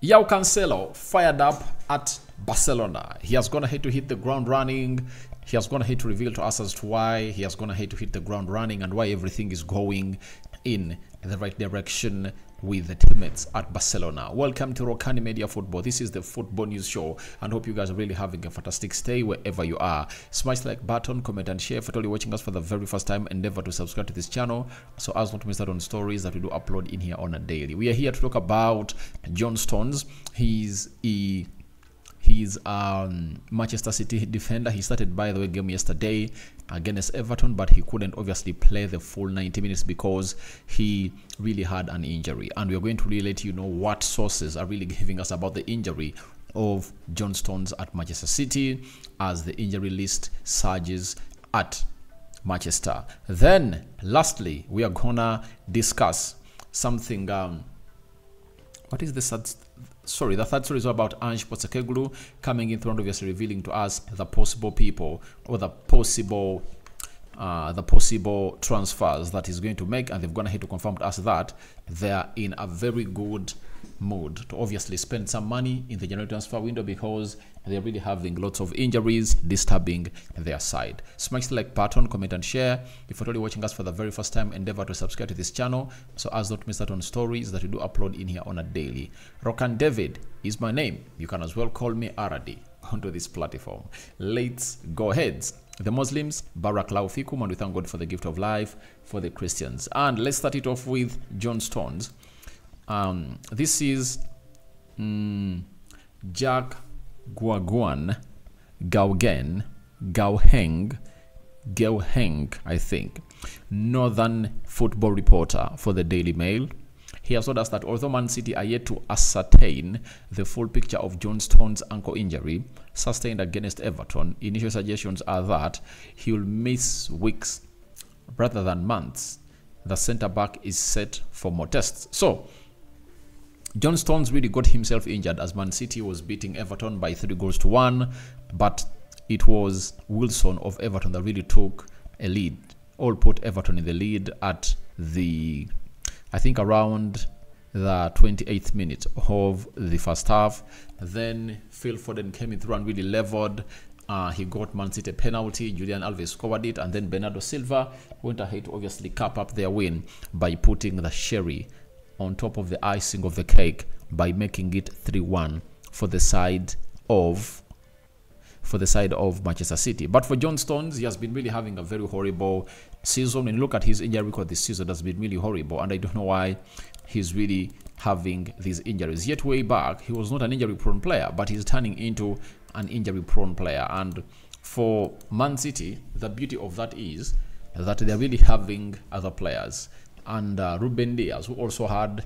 João Cancelo fired up at Barcelona. He has gone ahead to hit the ground running. He has gone ahead to reveal to us as to why he has gone ahead to hit the ground running and why everything is going in the right direction with the teammates at Barcelona. Welcome to Rokani Media Football. This is the football news show and hope you guys are really having a fantastic stay wherever you are. Smash the like button, comment and share. For all you watching us for the very first time, endeavor to subscribe to this channel so as not to miss out on stories that we do upload in here on a daily. We are here to talk about John Stones. He's Manchester City defender. He started, by the way, game yesterday against Everton, but he couldn't obviously play the full 90 minutes because he really had an injury. And we're going to really let you know what sources are really giving us about the injury of John Stones at Manchester City as the injury list surges at Manchester. Then, lastly, we are gonna discuss something. What is the third story? The third story is about Ange Postecoglou coming in front, obviously revealing to us the possible people or the possible transfers that he's going to make, and they've gone ahead to confirm to us that they're in a very good mood to obviously spend some money in the January transfer window because they're really having lots of injuries disturbing their side. Smash the like button, comment and share. If you're already watching us for the very first time, endeavor to subscribe to this channel so as not to miss out on stories that we do upload in here on a daily. Rokani David is my name. You can as well call me Aradi onto this platform. Let's go ahead. The Muslims, Barakallahu fikum, and we thank God for the gift of life for the Christians. And let's start it off with John Stones. This is Jack Guaguan Gauheng, I think, Northern football reporter for the Daily Mail. He has told us that although Man City are yet to ascertain the full picture of John Stones' ankle injury sustained against Everton, initial suggestions are that he will miss weeks rather than months. The centre-back is set for more tests. So, John Stones really got himself injured as Man City was beating Everton by 3-1, but it was Wilson of Everton that really took a lead. All put Everton in the lead at the, I think, around the 28th minute of the first half. Then Phil Foden came in through and really leveled. He got Man City a penalty. Julian Alves scored it, and then Bernardo Silva went ahead to obviously cap up their win by putting the cherry on top of the icing of the cake by making it 3-1 for the side of Manchester City. But for John Stones, he has been really having a very horrible season. When you look at his injury record this season, has been really horrible, and I don't know why he's really having these injuries. Yet way back, he was not an injury-prone player, but he's turning into an injury-prone player. And for Man City, the beauty of that is that they're really having other players. And Ruben Diaz, who also had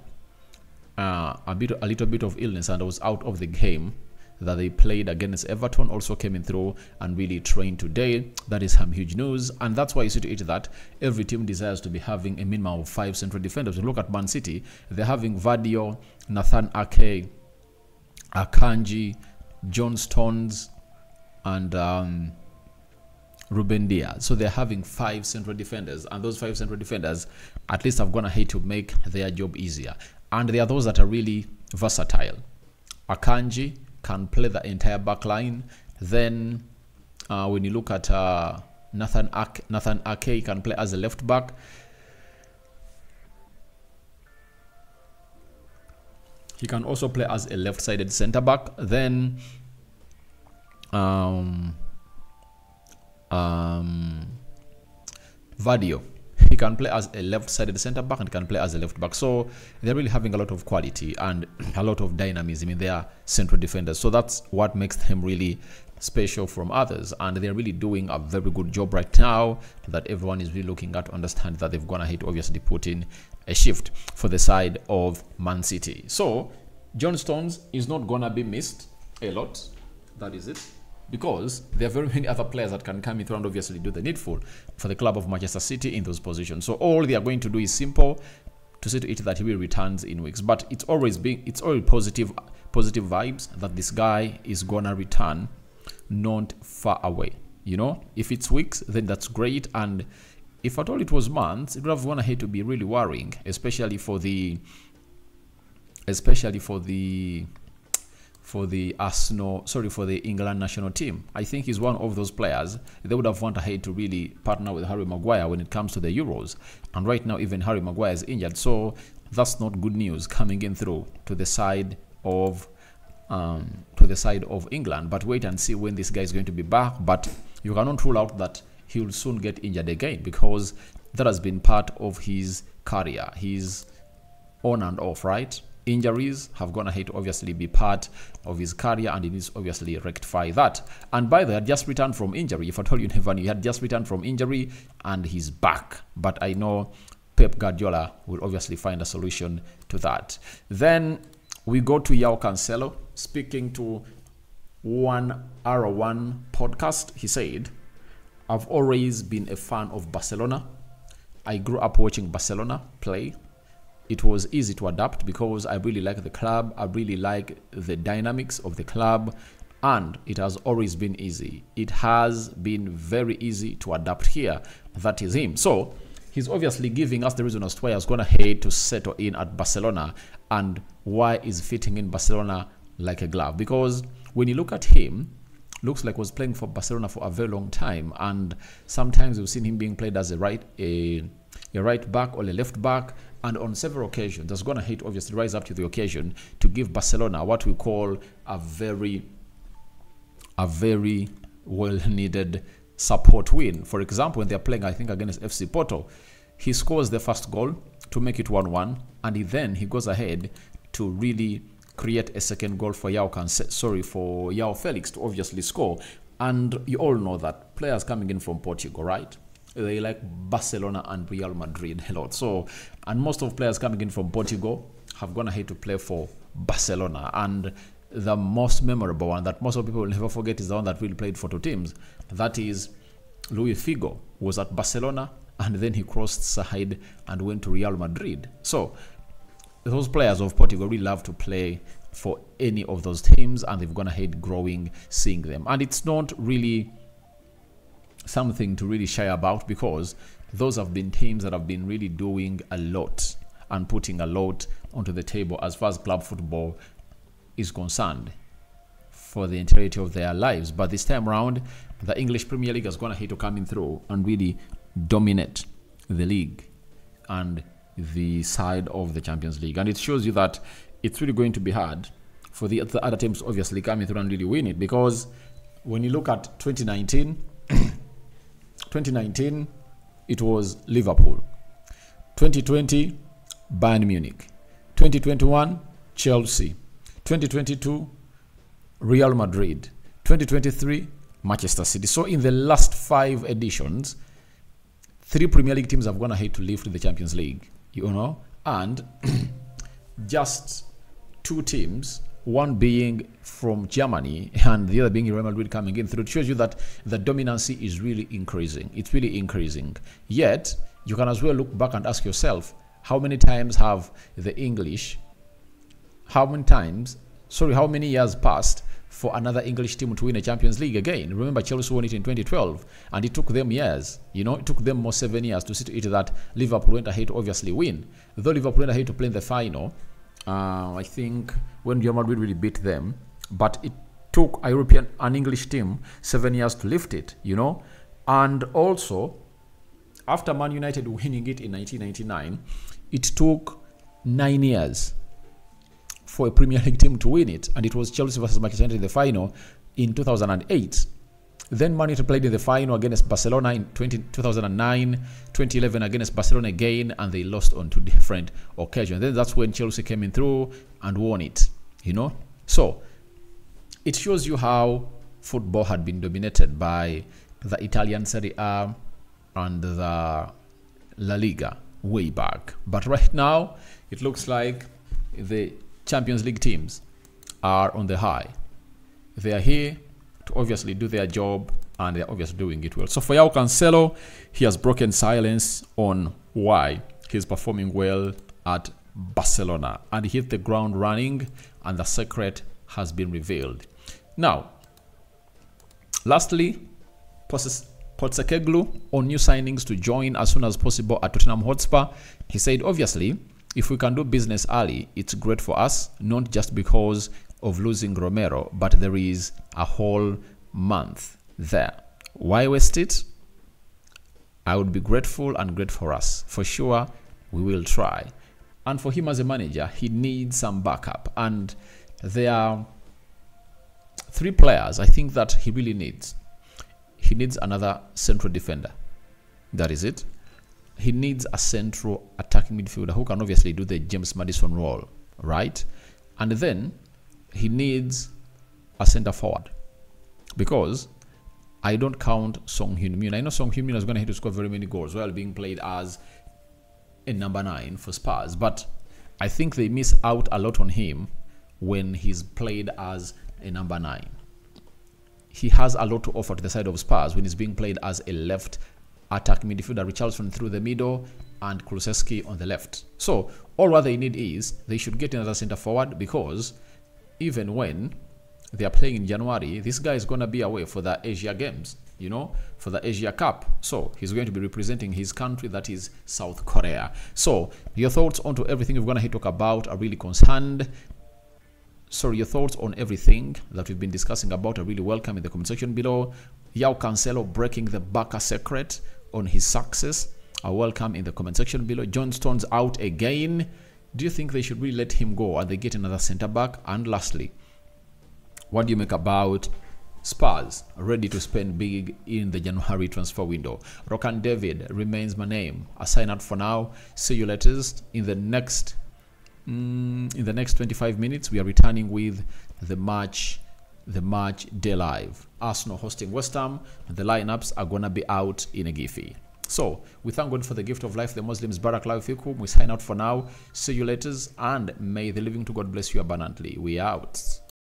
a little bit of illness and was out of the game that they played against Everton, also came in through and really trained today. That is some huge news, and that's why you see to it that every team desires to be having a minimum of 5 central defenders. When you look at Man City, they're having Vadio, Nathan Ake, Akanji, John Stones, and Ruben Diaz. So they're having 5 central defenders, and those 5 central defenders at least have gone ahead to make their job easier. And there are those that are really versatile. Akanji can play the entire back line. Then when you look at Nathan Ake, he can play as a left back. He can also play as a left-sided centre back. Then Vadio, he can play as a left-sided centre back and can play as a left back. So they're really having a lot of quality and a lot of dynamism in their central defenders. So that's what makes them really special from others, and they're really doing a very good job right now that everyone is really looking at to understand that they've gone ahead to obviously put in a shift for the side of Man City. So John Stones is not gonna be missed a lot, that is it, because there are very many other players that can come in through and obviously do the needful for the club of Manchester City in those positions. So all they are going to do is simple, to see to it that he will returns in weeks. But it's always positive vibes that this guy is gonna return not far away. You know, if it's weeks, then that's great, and if at all it was months, it would have gone ahead to be really worrying, especially for the for the for the England national team. I think he's one of those players they would have wanted ahead to really partner with Harry Maguire when it comes to the Euros. And right now, even Harry Maguire is injured, so that's not good news coming in through to the side of England. But wait and see when this guy is going to be back. But you cannot rule out that he will soon get injured again, because that has been part of his career. He's on and off, right? Injuries have gone ahead to obviously be part of his career, and he needs to obviously rectify that. And by the way, he had just returned from injury. If I told you never knew, he had just returned from injury and he's back. But I know Pep Guardiola will obviously find a solution to that. Then we go to João Cancelo. Speaking to 1R1 podcast, he said, "I've always been a fan of Barcelona. I grew up watching Barcelona play. It was easy to adapt because I really like the club. I really like the dynamics of the club, and it has always been easy. It has been very easy to adapt here." That is him. So he's obviously giving us the reason as to why he's going ahead to settle in at Barcelona and why is fitting in Barcelona like a glove. Because when you look at him, looks like he was playing for Barcelona for a very long time, and sometimes we've seen him being played as a right back or a left back, and on several occasions has gone ahead to obviously rise up to the occasion to give Barcelona what we call a very well needed support win. For example, when they're playing, I think, against FC Porto, he scores the first goal to make it 1-1, and he goes ahead to really create a second goal for João Felix to obviously score. And you all know that players coming in from Portugal, right? They like Barcelona and Real Madrid a lot. So, and most of players coming in from Portugal have gone ahead to play for Barcelona. And the most memorable one that most of people will never forget is the one that really played for two teams. That is Luis Figo, who was at Barcelona, and then he crossed side and went to Real Madrid. So those players of Portugal really love to play for any of those teams, and they've gone ahead growing seeing them. And it's not really something to really shy about, because those have been teams that have been really doing a lot and putting a lot onto the table as far as club football is concerned for the entirety of their lives. But this time around, the English Premier League has gone ahead to come in through and really dominate the league and the side of the Champions League. And it shows you that it's really going to be hard for the other teams obviously coming through and really win it, because when you look at 2019, it was Liverpool. 2020, Bayern Munich. 2021, Chelsea. 2022, Real Madrid. 2023, Manchester City. So in the last 5 editions, 3 Premier League teams have gone ahead to lift the Champions League, and just 2 teams, one being from Germany and the other being Real Madrid coming in through. It shows you that the dominancy is really increasing. It's really increasing. Yet, you can as well look back and ask yourself, how many years passed for another English team to win a Champions League again? Remember, Chelsea won it in 2012, and it took them years. It took them more 7 years to see to it that Liverpool went ahead to obviously win. Though Liverpool went ahead to play in the final, I think, when Real Madrid really beat them, but it took an English team 7 years to lift it, And also, after Man United winning it in 1999, it took 9 years for a Premier League team to win it, and it was Chelsea versus Manchester United in the final in 2008. Then Man United played in the final against Barcelona in 2009, 2011 against Barcelona again, and they lost on 2 different occasions. Then that's when Chelsea came in through and won it, So it shows you how football had been dominated by the Italian Serie A and the La Liga way back. But right now, it looks like the Champions League teams are on the high. They are here to obviously do their job, and they're obviously doing it well. So for João Cancelo, he has broken silence on why he's performing well at Barcelona, and he hit the ground running, and the secret has been revealed. Now, lastly, Postecoglou on new signings to join as soon as possible at Tottenham Hotspur. He said, obviously, if we can do business early, it's great for us, not just because of losing Romero, but there is a whole month there. Why waste it? I would be grateful, and great for us. For sure, we will try. And for him as a manager, he needs some backup. And there are 3 players I think that he really needs. He needs another central defender. That is it. He needs a central attacking midfielder who can obviously do the James Maddison role, right? And then he needs a centre forward, because I don't count Song Heung-min. I know Song Heung-min is going to have to score very many goals while being played as a number 9 for Spurs, but I think they miss out a lot on him when he's played as a number 9. He has a lot to offer to the side of Spurs when he's being played as a left attacking midfielder, Richarlison through the middle and Kulusevski on the left. So all what they need is they should get another centre forward, because even when they are playing in January, this guy is going to be away for the Asia Games, you know, for the Asia Cup. So he's going to be representing his country, that is South Korea. So your thoughts onto everything we're going to talk about are really concerned. Sorry, your thoughts on everything that we've been discussing about are really welcome in the comment section below. João Cancelo breaking the Barca secret on his success are welcome in the comment section below. John Stones out again. Do you think they should really let him go and they get another centre back? And lastly, what do you make about Spurs ready to spend big in the January transfer window? Rokani David remains my name. I sign out for now. See you later. In the next 25 minutes, we are returning with the match day live. Arsenal hosting West Ham. The lineups are gonna be out in a Giphy. So we thank God for the gift of life, the Muslims. Barakallahu fikum. We sign out for now. See you later, and may the living to God bless you abundantly. We out.